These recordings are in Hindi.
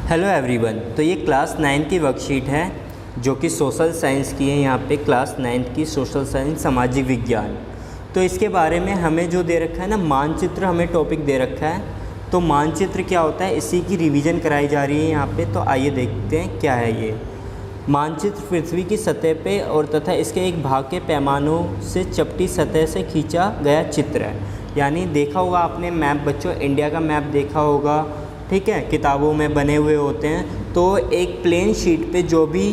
Hello everyone. तो ये क्लास 9 की वर्कशीट है जो कि सोशल साइंस की है। यहाँ पे क्लास 9 की सोशल साइंस सामाजिक विज्ञान। तो इसके बारे में हमें जो दे रखा है ना, मानचित्र हमें टॉपिक दे रखा है। तो मानचित्र क्या होता है, इसी की रिवीजन कराई जा रही है यहाँ पे। तो आइए देखते हैं क्या है ये मानचित्र। पृथ्वी की सतह पे और तथा इसके एक भाग के पैमानों से चपटी सतह से खींचा गया चित्र है। यानी देखा होगा आपने मैप, बच्चों इंडिया का मैप देखा होगा, ठीक है, किताबों में बने हुए होते हैं। तो एक प्लेन शीट पे जो भी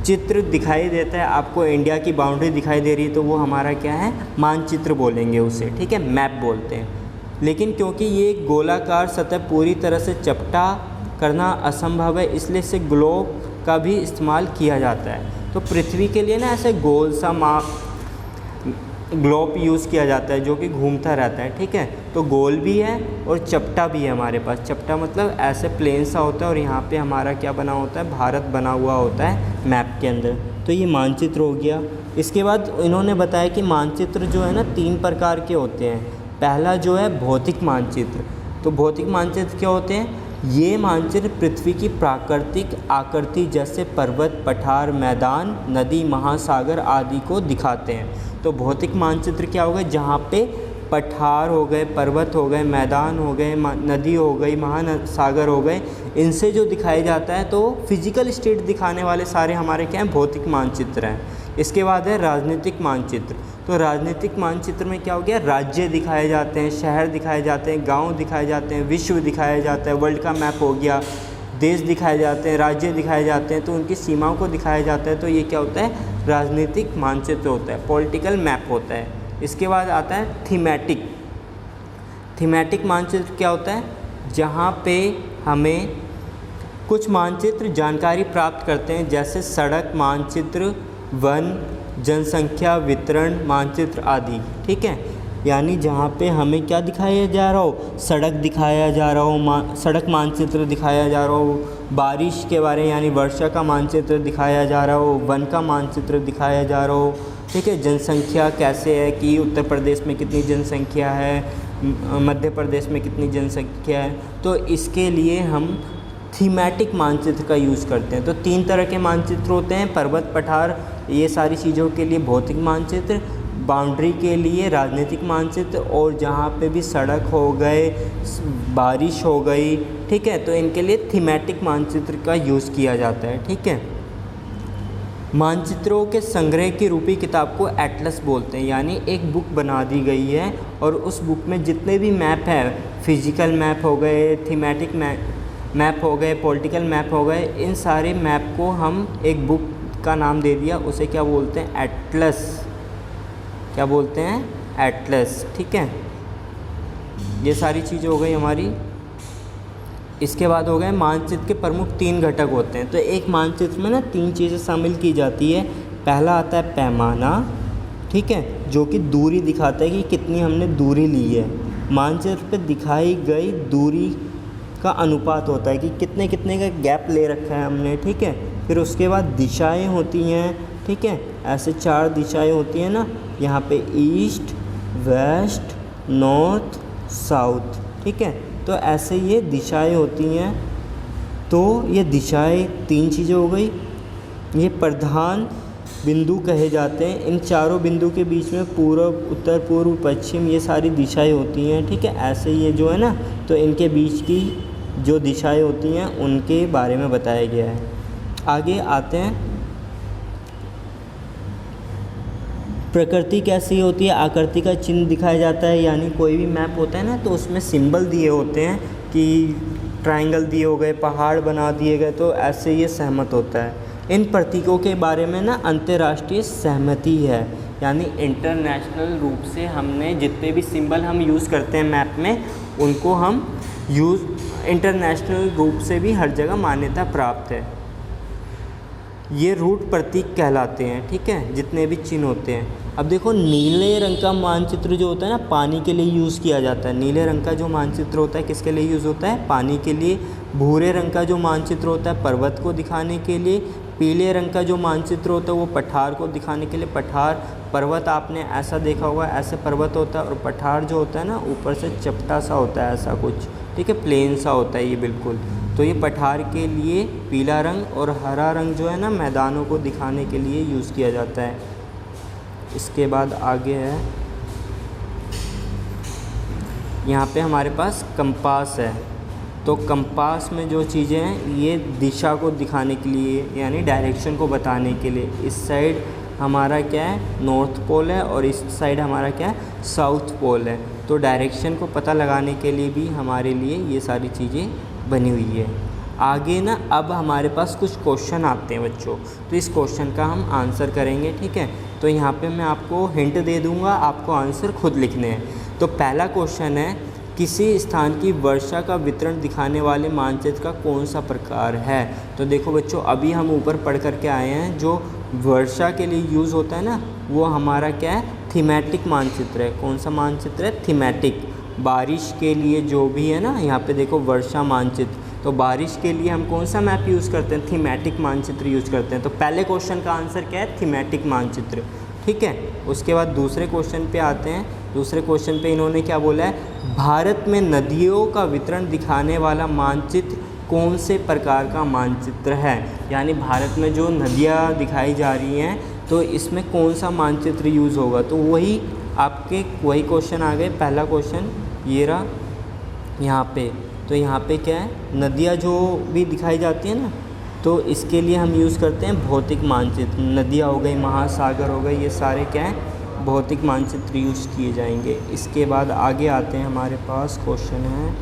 चित्र दिखाई देता है, आपको इंडिया की बाउंड्री दिखाई दे रही है, तो वो हमारा क्या है, मानचित्र बोलेंगे उसे, ठीक है, मैप बोलते हैं। लेकिन क्योंकि ये गोलाकार सतह पूरी तरह से चपटा करना असंभव है, इसलिए इसे ग्लोब का भी इस्तेमाल किया जाता है। तो पृथ्वी के लिए ना ऐसे गोल सा ग्लोब यूज़ किया जाता है जो कि घूमता रहता है, ठीक है। तो गोल भी है और चपटा भी है हमारे पास। चपटा मतलब ऐसे प्लेन सा होता है और यहाँ पे हमारा क्या बना होता है, भारत बना हुआ होता है मैप के अंदर। तो ये मानचित्र हो गया। इसके बाद इन्होंने बताया कि मानचित्र जो है ना 3 प्रकार के होते हैं। पहला जो है भौतिक मानचित्र। तो भौतिक मानचित्र क्या होते हैं, ये मानचित्र पृथ्वी की प्राकृतिक आकृति जैसे पर्वत, पठार, मैदान, नदी, महासागर आदि को दिखाते हैं। तो भौतिक मानचित्र क्या होगा, जहाँ पे पठार हो गए, पर्वत हो गए, मैदान हो गए, नदी हो गई, महासागर हो गए, इनसे जो दिखाया जाता है, तो फिजिकल स्टेट दिखाने वाले सारे हमारे क्या हैं, भौतिक मानचित्र हैं। इसके बाद है राजनीतिक मानचित्र। तो राजनीतिक मानचित्र में क्या हो गया, राज्य दिखाए जाते हैं, शहर दिखाए जाते हैं, गांव दिखाए जाते हैं, विश्व दिखाया जाता है, वर्ल्ड का मैप हो गया, देश दिखाए जाते हैं, राज्य दिखाए जाते हैं, तो उनकी सीमाओं को दिखाया जाता है। तो ये क्या होता है, राजनीतिक मानचित्र होता है, पॉलिटिकल मैप होता है। इसके बाद आता है थीमेटिक। थीमेटिक मानचित्र क्या होता है, जहाँ पे हमें कुछ मानचित्र जानकारी प्राप्त करते हैं, जैसे सड़क मानचित्र, वन, जनसंख्या वितरण मानचित्र आदि, ठीक है। यानी जहाँ पे हमें क्या दिखाया जा रहा हो, सड़क दिखाया जा रहा हो, सड़क मानचित्र दिखाया जा रहा हो, बारिश के बारे यानी वर्षा का मानचित्र दिखाया जा रहा हो, वन का मानचित्र दिखाया जा रहा हो, ठीक है। जनसंख्या कैसे है कि उत्तर प्रदेश में कितनी जनसंख्या है, मध्य प्रदेश में कितनी जनसंख्या है, तो इसके लिए हम थीमेटिक मानचित्र का यूज़ करते हैं। तो 3 तरह के मानचित्र होते हैं, पर्वत, पठार, ये सारी चीज़ों के लिए भौतिक मानचित्र, बाउंड्री के लिए राजनीतिक मानचित्र, और जहाँ पे भी सड़क हो गए, बारिश हो गई, ठीक है, तो इनके लिए थीमेटिक मानचित्र का यूज़ किया जाता है, ठीक है। मानचित्रों के संग्रह की रूपी किताब को एटलस बोलते हैं। यानी एक बुक बना दी गई है और उस बुक में जितने भी मैप हैं, फिजिकल मैप हो गए, थीमेटिक मैप हो गए, पॉलिटिकल मैप हो गए, इन सारे मैप को हम एक बुक का नाम दे दिया, उसे क्या बोलते हैं, एटलस। क्या बोलते हैं, एटलस, ठीक है। ये सारी चीज़ें हो गई हमारी। इसके बाद हो गए मानचित्र के प्रमुख 3 घटक होते हैं। तो एक मानचित्र में ना 3 चीज़ें शामिल की जाती है। पहला आता है पैमाना, ठीक है, जो कि दूरी दिखाता है कि कितनी हमने दूरी ली है। मानचित्र पे दिखाई गई दूरी का अनुपात होता है कि कितने कितने का गैप ले रखा है हमने, ठीक है। फिर उसके बाद दिशाएं होती हैं, ठीक है, ऐसे 4 दिशाएं होती हैं ना, यहाँ पे ईस्ट, वेस्ट, नॉर्थ, साउथ, ठीक है। तो ऐसे ये दिशाएं होती हैं। तो ये दिशाएं 3 चीज़ें हो गई। ये प्रधान बिंदु कहे जाते हैं। इन चारों बिंदु के बीच में पूर्व, उत्तर, पूर्व, पश्चिम, ये सारी दिशाएं होती हैं, ठीक है। ऐसे ये जो है ना, तो इनके बीच की जो दिशाएं होती हैं उनके बारे में बताया गया है। आगे आते हैं, प्रकृति कैसी होती है, आकृति का चिन्ह दिखाया जाता है। यानी कोई भी मैप होता है ना, तो उसमें सिंबल दिए होते हैं कि ट्रायंगल दिए हो गए, पहाड़ बना दिए गए, तो ऐसे ये सहमत होता है। इन प्रतीकों के बारे में ना अंतर्राष्ट्रीय सहमति है। यानी इंटरनेशनल रूप से हमने जितने भी सिंबल हम यूज़ करते हैं मैप में, उनको हम इंटरनेशनल रूप से भी हर जगह मान्यता प्राप्त है। ये रूट प्रतीक कहलाते हैं, ठीक है, जितने भी चिन्ह होते हैं। अब देखो, नीले रंग का मानचित्र जो होता है ना, पानी के लिए यूज़ किया जाता है। नीले रंग का जो मानचित्र होता है किसके लिए यूज़ होता है, पानी के लिए। भूरे रंग का जो मानचित्र होता है पर्वत को दिखाने के लिए। पीले रंग का जो मानचित्र होता है वो पठार को दिखाने के लिए। पठार, पर्वत आपने ऐसा देखा होगा, ऐसे पर्वत होता है, और पठार जो होता है ना, ऊपर से चपटा सा होता है, ऐसा कुछ, ठीक है, प्लेन सा होता है ये बिल्कुल। तो ये पठार के लिए पीला रंग और हरा रंग जो है ना मैदानों को दिखाने के लिए यूज़ किया जाता है। इसके बाद आगे है, यहाँ पे हमारे पास कंपास है। तो कंपास में जो चीज़ें हैं ये दिशा को दिखाने के लिए यानी डायरेक्शन को बताने के लिए, इस साइड हमारा क्या है नॉर्थ पोल है और इस साइड हमारा क्या है साउथ पोल है। तो डायरेक्शन को पता लगाने के लिए भी हमारे लिए ये सारी चीज़ें बनी हुई है। आगे ना अब हमारे पास कुछ क्वेश्चन आते हैं बच्चों, तो इस क्वेश्चन का हम आंसर करेंगे, ठीक है। तो यहाँ पे मैं आपको हिंट दे दूँगा, आपको आंसर खुद लिखने हैं। तो पहला क्वेश्चन है, किसी स्थान की वर्षा का वितरण दिखाने वाले मानचित्र का कौन सा प्रकार है। तो देखो बच्चों, अभी हम ऊपर पढ़ करके आए हैं, जो वर्षा के लिए यूज़ होता है ना वो हमारा क्या है थीमेटिक मानचित्र है। कौन सा मानचित्र है, थीमेटिक। बारिश के लिए जो भी है ना, यहाँ पे देखो वर्षा मानचित्र, तो बारिश के लिए हम कौन सा मैप यूज़ करते हैं, थीमेटिक मानचित्र यूज़ करते हैं। तो पहले क्वेश्चन का आंसर क्या है, थीमेटिक मानचित्र, ठीक है। उसके बाद दूसरे क्वेश्चन पे आते हैं। दूसरे क्वेश्चन पे इन्होंने क्या बोला है, भारत में नदियों का वितरण दिखाने वाला मानचित्र कौन से प्रकार का मानचित्र है। यानी भारत में जो नदियाँ दिखाई जा रही हैं तो इसमें कौन सा मानचित्र यूज़ होगा। तो वही वही क्वेश्चन आ गए। पहला क्वेश्चन ये रहा यहाँ पे। तो यहाँ पे क्या है, नदियाँ जो भी दिखाई जाती हैं ना, तो इसके लिए हम यूज़ करते हैं भौतिक मानचित्र। नदियाँ हो गई, महासागर हो गए, ये सारे क्या हैं भौतिक मानचित्र यूज़ किए जाएंगे। इसके बाद आगे आते हैं, हमारे पास क्वेश्चन है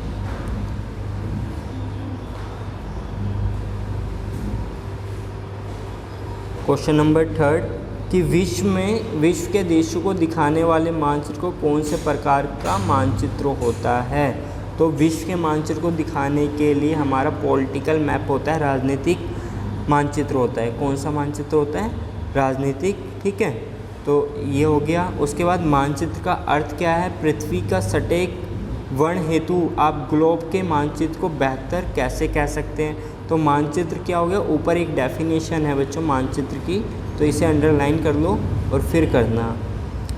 क्वेश्चन नंबर 3 कि विश्व के देशों को दिखाने वाले मानचित्र को कौन से प्रकार का मानचित्र होता है। तो विश्व के मानचित्र को दिखाने के लिए हमारा पॉलिटिकल मैप होता है, राजनीतिक मानचित्र होता है। कौन सा मानचित्र होता है, राजनीतिक, ठीक है। तो ये हो गया। उसके बाद मानचित्र का अर्थ क्या है, पृथ्वी का सटीक वर्ण हेतु आप ग्लोब के मानचित्र को बेहतर कैसे कह सकते हैं। तो मानचित्र क्या हो गया, ऊपर एक डेफिनेशन है बच्चों मानचित्र की, तो इसे अंडरलाइन कर लो और फिर करना,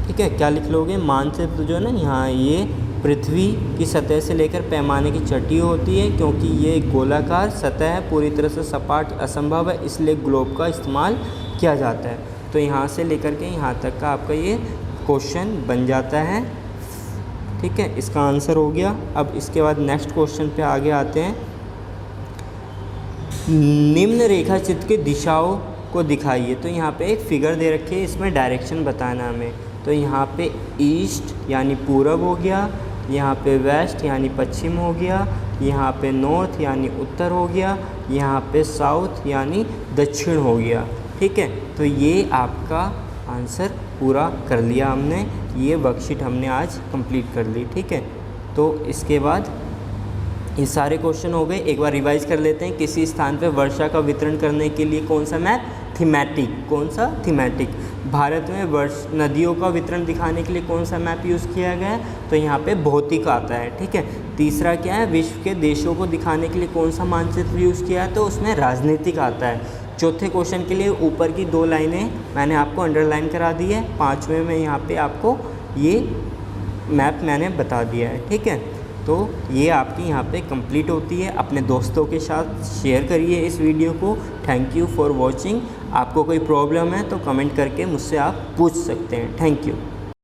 ठीक है। क्या लिख लोगे, मानचित्र जो है ना यहाँ ये पृथ्वी की सतह से लेकर पैमाने की चटी होती है, क्योंकि ये गोलाकार सतह है, पूरी तरह से सपाट असंभव है, इसलिए ग्लोब का इस्तेमाल किया जाता है। तो यहाँ से लेकर के यहाँ तक का आपका ये क्वेश्चन बन जाता है, ठीक है। इसका आंसर हो गया। अब इसके बाद नेक्स्ट क्वेश्चन पे आगे आते हैं। निम्न रेखा चित्र की दिशाओं को दिखाइए। तो यहाँ पे एक फिगर दे रखी है, इसमें डायरेक्शन बताना हमें। तो यहाँ पे ईस्ट यानी पूरब हो गया, यहाँ पे वेस्ट यानी पश्चिम हो गया, यहाँ पे नॉर्थ यानी उत्तर हो गया, यहाँ पे साउथ यानी दक्षिण हो गया, ठीक है। तो ये आपका आंसर पूरा कर लिया हमने, ये वर्कशीट हमने आज कंप्लीट कर ली, ठीक है। तो इसके बाद ये सारे क्वेश्चन हो गए। एक बार रिवाइज कर लेते हैं। किसी स्थान पे वर्षा का वितरण करने के लिए कौन सा मैप, थीमेटिक। कौन सा, थीमेटिक। भारत में नदियों का वितरण दिखाने के लिए कौन सा मैप यूज़ किया गया है, तो यहाँ पे भौतिक आता है, ठीक है। तीसरा क्या है, विश्व के देशों को दिखाने के लिए कौन सा मानचित्र यूज़ किया है, तो उसमें राजनीतिक आता है। चौथे क्वेश्चन के लिए ऊपर की 2 लाइनें मैंने आपको अंडरलाइन करा दी है, 5वें में यहाँ पे आपको ये मैप मैंने बता दिया है, ठीक है। तो ये आपकी यहाँ पे कंप्लीट होती है। अपने दोस्तों के साथ शेयर करिए इस वीडियो को। Thank you for watching. आपको कोई प्रॉब्लम है तो कमेंट करके मुझसे आप पूछ सकते हैं। Thank you.